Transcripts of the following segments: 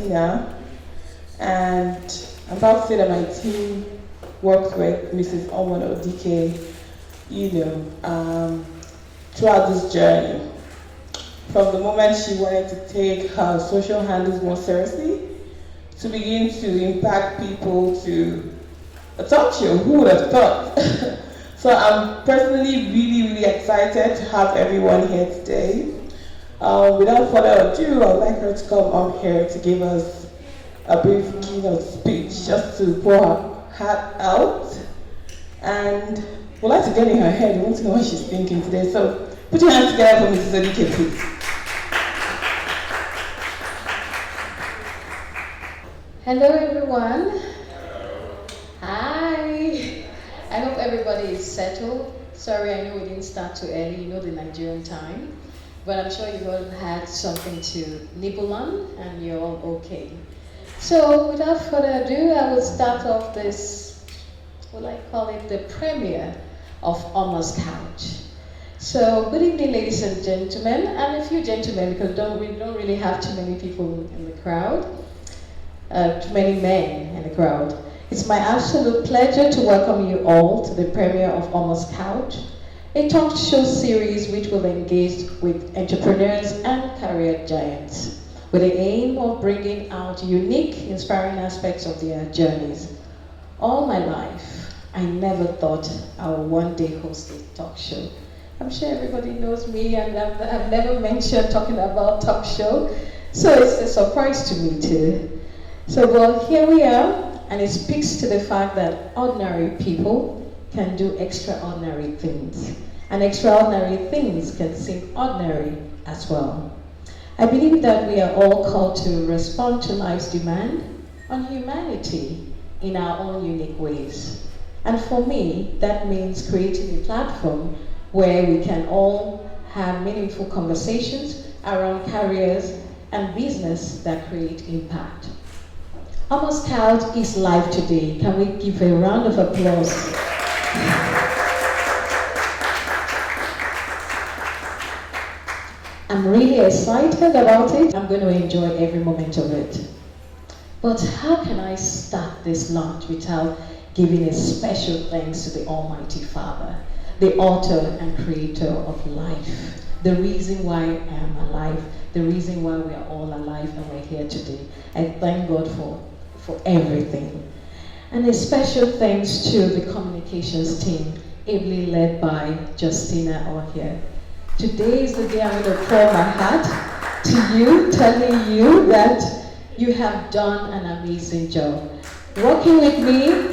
Justina, and I'm proud to say that my team worked with Mrs. Omon Odike, throughout this journey. From the moment she wanted to take her social handles more seriously, to begin to impact people to a talk show. Who would have thought? So I'm personally really excited to have everyone here today. Without further ado, I'd like her to come up here to give us a brief keynote speech, just to pour her heart out. And we'd like to get in her head. We want to know what she's thinking today. So put your hands together for Mrs. Odike, please. Hello everyone. Hi. I hope everybody is settled. Sorry, I know we didn't start too early, the Nigerian time. But I'm sure you've all had something to nibble on and you're all okay. So without further ado, I will start off this, the premiere of Omon's Couch. So good evening, ladies and gentlemen, and a few gentlemen, because we don't really have too many people in the crowd. Too many men in the crowd. It's my absolute pleasure to welcome you all to the premiere of Omon's Couch, a talk show series which will engage with entrepreneurs and career giants, with the aim of bringing out unique, inspiring aspects of their journeys. All my life, I never thought I would one day host a talk show. I'm sure everybody knows me, and I've never mentioned talking about talk show, so it's a surprise to me too. So, well, here we are, and it speaks to the fact that ordinary people can do extraordinary things, and extraordinary things can seem ordinary as well. I believe that we are all called to respond to life's demand on humanity in our own unique ways. And for me, that means creating a platform where we can all have meaningful conversations around careers and business that create impact. Omon's Couch is live today. Can we give a round of applause? I'm really excited about it. I'm going to enjoy every moment of it. But how can I start this launch without giving a special thanks to the Almighty Father, the author and creator of life, the reason why I am alive, the reason why we are all alive and we're here today. I thank God for everything. And a special thanks to the communications team, ably led by Justina over here. Today is the day I'm going to pour my heart to you, telling you that you have done an amazing job. Working with me,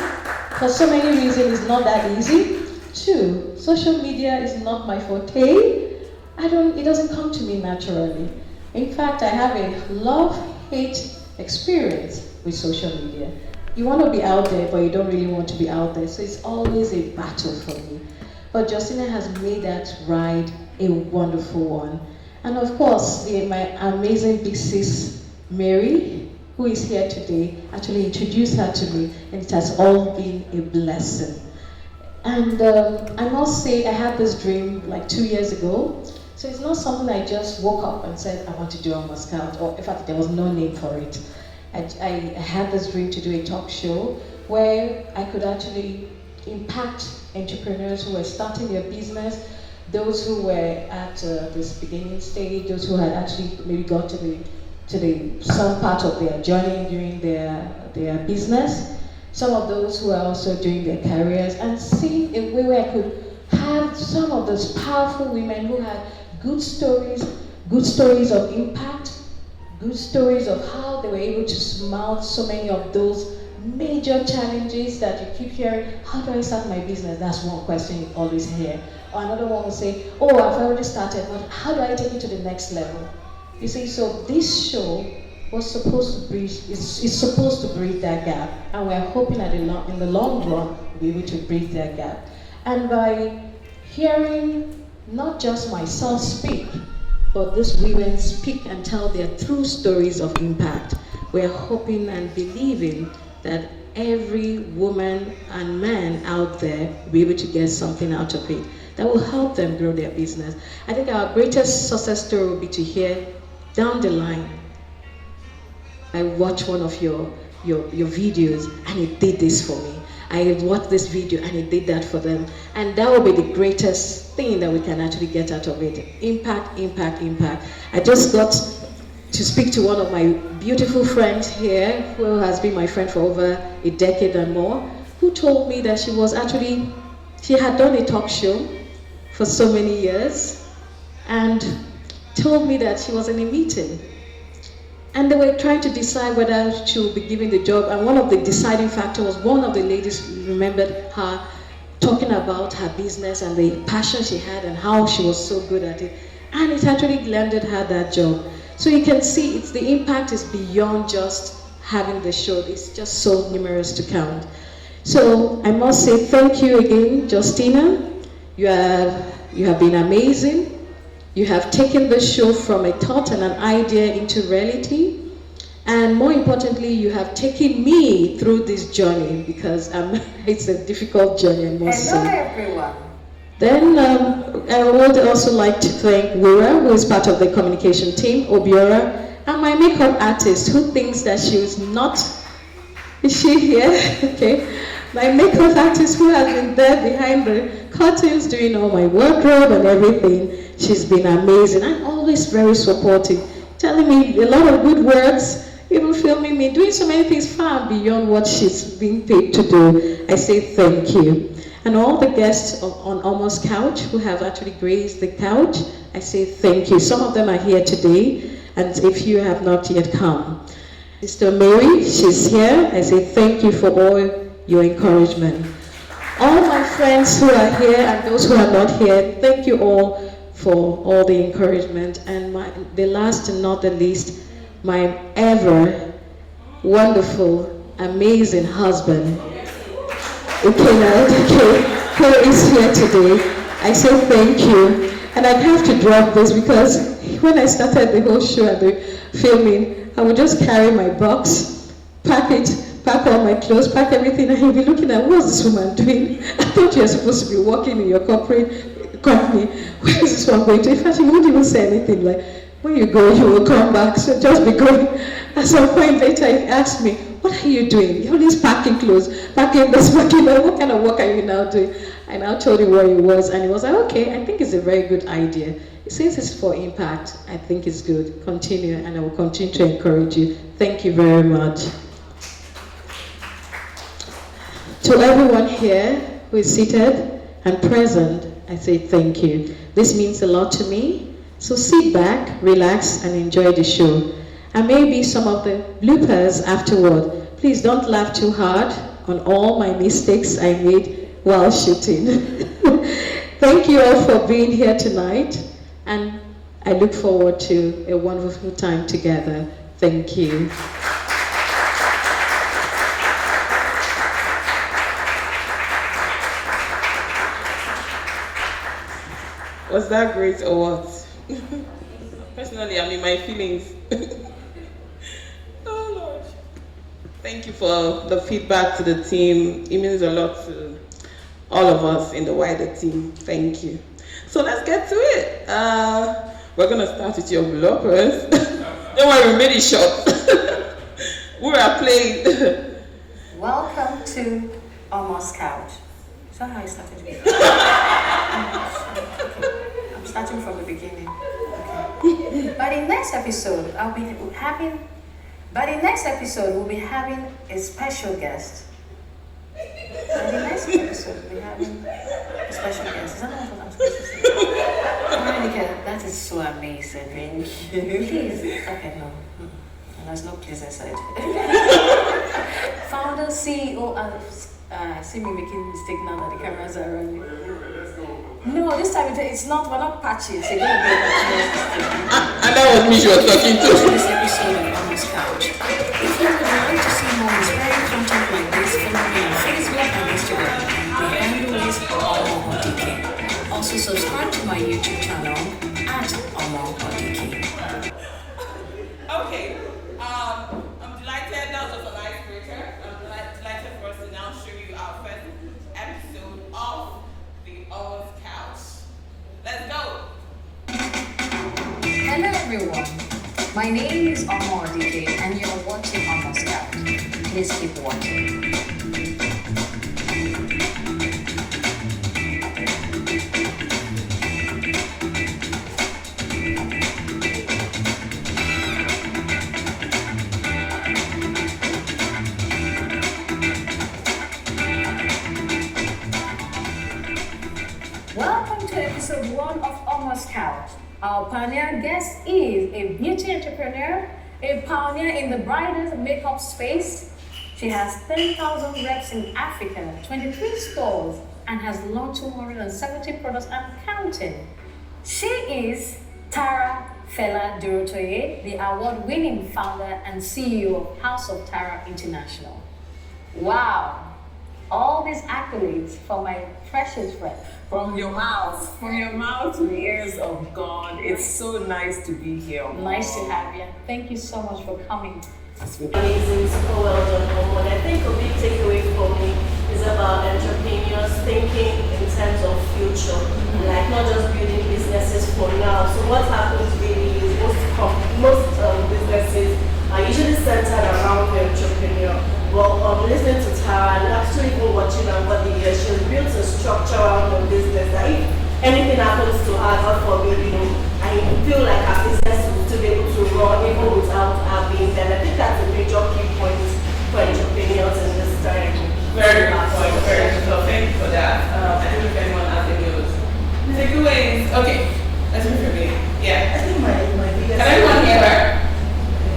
for so many reasons, is not that easy. Two, social media is not my forte. It doesn't come to me naturally. In fact, I have a love-hate experience with social media. You want to be out there, but you don't really want to be out there. So it's always a battle for me. But Justina has made that ride a wonderful one. And of course, my amazing big sis, Mary, who is here today, actually introduced her to me, and it has all been a blessing. And I must say, I had this dream like 2 years ago. So it's not something I just woke up and said, I want to do Omon's Couch, or in fact, there was no name for it. I had this dream to do a talk show where I could actually impact entrepreneurs who were starting their business, those who were at this beginning stage, those who had actually maybe got to some part of their journey during their business, some of those who are also doing their careers, and see a way where I could have some of those powerful women who had good stories of impact, good stories of how they were able to smile so many of those major challenges that you keep hearing. How do I start my business? That's one question you always hear. Or another one will say, oh, I've already started, but how do I take it to the next level? You see, so this show was supposed to bridge, is supposed to bridge that gap, and we're hoping that in the long run, we'll be able to bridge that gap. And by hearing not just myself speak, but these women speak and tell their true stories of impact, we're hoping and believing that every woman and man out there will be able to get something out of it that will help them grow their business. I think our greatest success story will be to hear down the line I watched one of your videos and it did this for me. I watched this video and it did that for them. And that will be the greatest thing that we can actually get out of it. Impact, impact, impact. I just got to speak to one of my beautiful friends here, who has been my friend for over a decade and more, who told me that she had done a talk show for so many years and told me that she was in a meeting. And they were trying to decide whether she would be given the job. And one of the deciding factors was one of the ladies remembered her talking about her business and the passion she had and how she was so good at it. And it actually landed her that job. So you can see the impact is beyond just having the show. It's just so numerous to count. So I must say thank you again, Justina. You have been amazing. You have taken the show from a thought and an idea into reality. And more importantly, you have taken me through this journey, because it's a difficult journey, I must say. Hello, everyone. Then I would also like to thank Wura, who is part of the communication team, Obiora, and my makeup artist, who thinks that she is not. Is she here? Okay. My makeup artist, who has been there behind the curtains doing all my wardrobe and everything. She's been amazing and always very supportive, telling me a lot of good words, even filming me, doing so many things far beyond what she's being paid to do. I say thank you. And all the guests on Omon's couch who have actually graced the couch, I say thank you. Some of them are here today, and if you have not yet come. Sister Mary, she's here. I say thank you for all your encouragement. All my friends who are here and those who are not here, thank you all for all the encouragement. And the last and not the least, my ever wonderful, amazing husband, Omon Odike, who is here today. I say thank you. And I have to drop this because when I started the whole show and the filming, I would just carry my box, pack all my clothes, pack everything, and he'll be looking at, what's this woman doing? I thought you're supposed to be working in your corporate company. Where is this one going to? In fact, he won't even say anything like, when you go, you will come back, so just be going. At some point later, he asked me, what are you doing? You're always packing clothes, packing this, packing that. What kind of work are you now doing? I now told him what it was, and he was like, okay, I think it's a very good idea. Since it's for impact, I think it's good. Continue, and I will continue to encourage you. Thank you very much. To everyone here who is seated and present, I say thank you. This means a lot to me. So sit back, relax, and enjoy the show. And maybe some of the bloopers afterward. Please don't laugh too hard on all my mistakes I made while shooting. Thank you all for being here tonight, and I look forward to a wonderful time together. Thank you. Was that great or what? Personally, I'm in my feelings. Oh Lord. Thank you for the feedback to the team. It means a lot to all of us in the wider team. Thank you. So let's get to it. We're gonna start with your bloopers. Don't worry, we made it short. We are playing. Welcome to Omon's couch. Is that how I started with? I'm starting from the beginning. Okay. By the next episode, we'll be having a special guest. By the next episode, we'll be having a special guest. Is that not what I'm supposed to say? Monica, that is so amazing. Thank you. Please. Okay, no. There's no please inside. Founder, CEO, and see me making mistake now that the cameras are running. No, this time it's not. We're not patching. It's a little bit And that was me she was talking to. This episode of Omon's Couch. If you would like to see more inspiring content like this, follow me on Facebook and Instagram. The handle is Omon Odike. Also subscribe to my YouTube channel at Omon Odike. Okay. I'm delighted. That was just an icebreaker. I'm delighted for us to now show you our first episode of the Omon's Couch. Let's go. Hello everyone. My name is Omon Odike and you're watching Please keep watching. Welcome to episode 1 of Almost Couch. Our pioneer guest is a beauty entrepreneur, a pioneer in the bridal makeup space. She has 10,000 reps in Africa, 23 stores, and has launched 270 products and counting. She is Tara Fela Durotoye, the award-winning founder and CEO of House of Tara International. Wow! All these accolades for my precious friend. From your mouth to the ears of God. It's so nice to be here. Nice to have you. Thank you so much for coming. Amazing, super well done, Omon. I think a big takeaway for me is about entrepreneurs thinking in terms of future, like not just building businesses for now. So what happens really is most businesses are usually centered around the entrepreneur. Well, listening to Tara and actually even watching her over the years, she's built a structure around the business that if anything happens to her, God forbid, I feel like her business will still be able to run even without her being there. I think that's a major key point for entrepreneurs in this time. Very good point, very good. So thank you for that. I don't know if anyone has any of those. Takeaways. Okay, let's move for me. Yeah. I think my biggest. Can everyone hear her?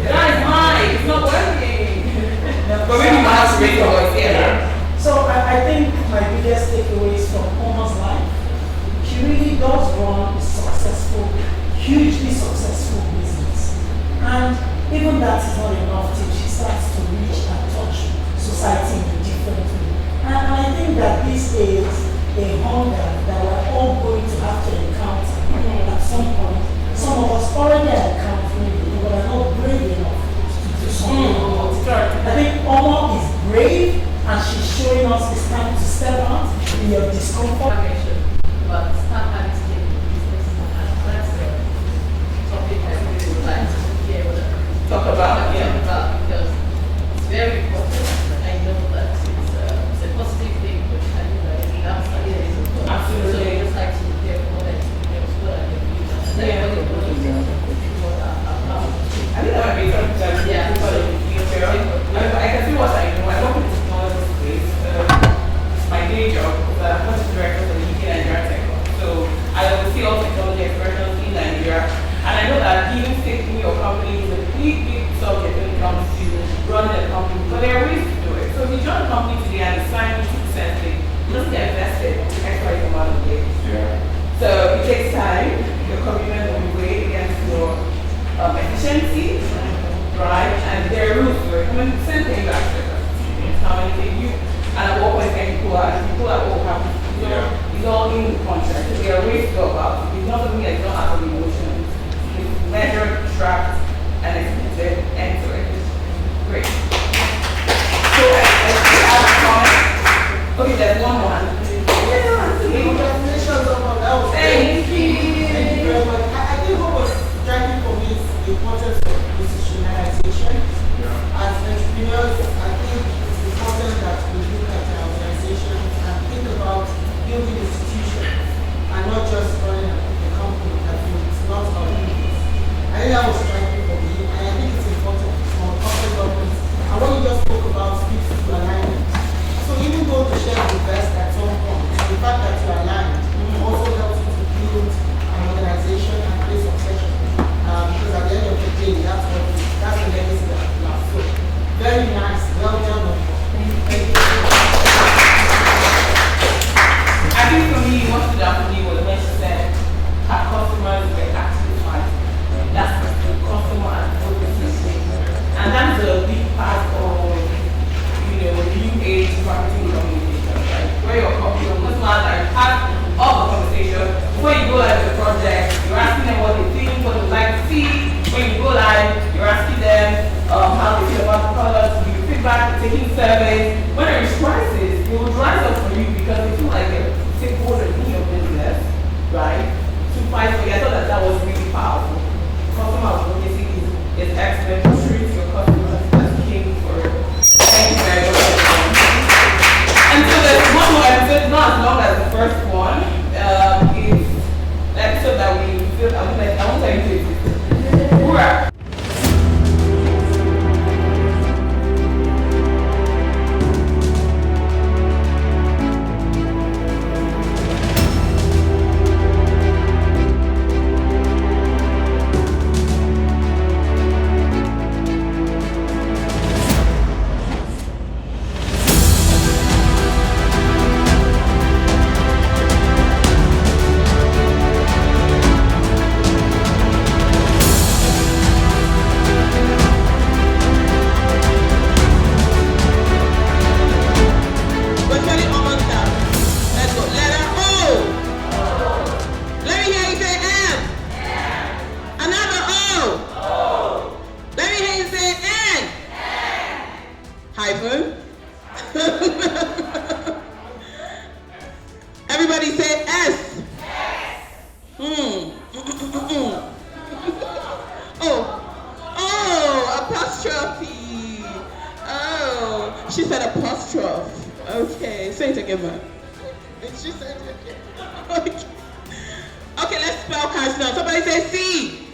That is mine. It's not working. But maybe my house radio voice, yeah. So I think my biggest takeaway is from Omon's life. She really does run a successful, hugely successful business. And even that is not enough till she starts to reach and touch society in a different way. And I think that this is a hunger that we're all going to have to encounter at some point. Some of us already are encountering it, but are not brave enough to do something about it. I think Omon is brave and she's showing us it's time to step out in your discomfort. But start having to take business, and that's the topic I really would like to hear Talk about, because it's very important. I know that it's a positive thing, but I know that the outside is a good. Absolutely. So we just like to hear more than what I can do. And everybody knows I think that might be something that people in the future. I can see what I know. I work in the technology space. My day job is I'm project director for the UK Nigeria Tech Hub. So I oversee all technology expressions in Nigeria. And I know that even taking your company is a big subject when it comes to running a company. But there are ways to do it. So if you join a company today and you sign 2% thing, you just get invested in extra amount of days. So it takes time. Your commitment will be weighed against your efficiency, right? And there are rules for it. I mean, same thing you actually how many things you and at what point can you pull out? If you pull out what will happen? It's all in the contract. So there are ways to go about it. It's not something that you don't have to be emotional. It's measured, tracked, and executed end to end. Great. So I have a comment. Okay, there's one more. Congratulations, Omon. That was Thank you. Thank you very much. I think what was striking for me is the importance of institutionalization. As entrepreneurs, I think it's important that we look at our organizations and think about building institutions and not just running a company that is not our business. I think that was striking for me, and I think it's important for corporate governance. And what you just spoke about speaks to alignment. So even though the shares invest at some point, the fact that you're aligned also helps you to build an organization and create succession. Because at the end of the day, that's the legacy that we have. So very nice, well done. Thank you. I think for me, what stood out for me was when she said her customers were actually fine. That's the customer and advocacy. And that's a big part of new age marketing communication, right? Where your customers are part of the conversation. Before you go live with the project, you're asking them what they think, what they would like to see. When you go live, you're asking them how they feel about the product, give you feedback, taking surveys. When there is crisis, it will rise up for you because they feel like they're stakeholders in your business, right? To fight for you. I thought that was really powerful. Customer advocacy is excellent. Treat your customers as king for thank you She said apostrophe. Okay, say it again, man. She said it again. Okay. Okay, let's spell cash now. Somebody say C.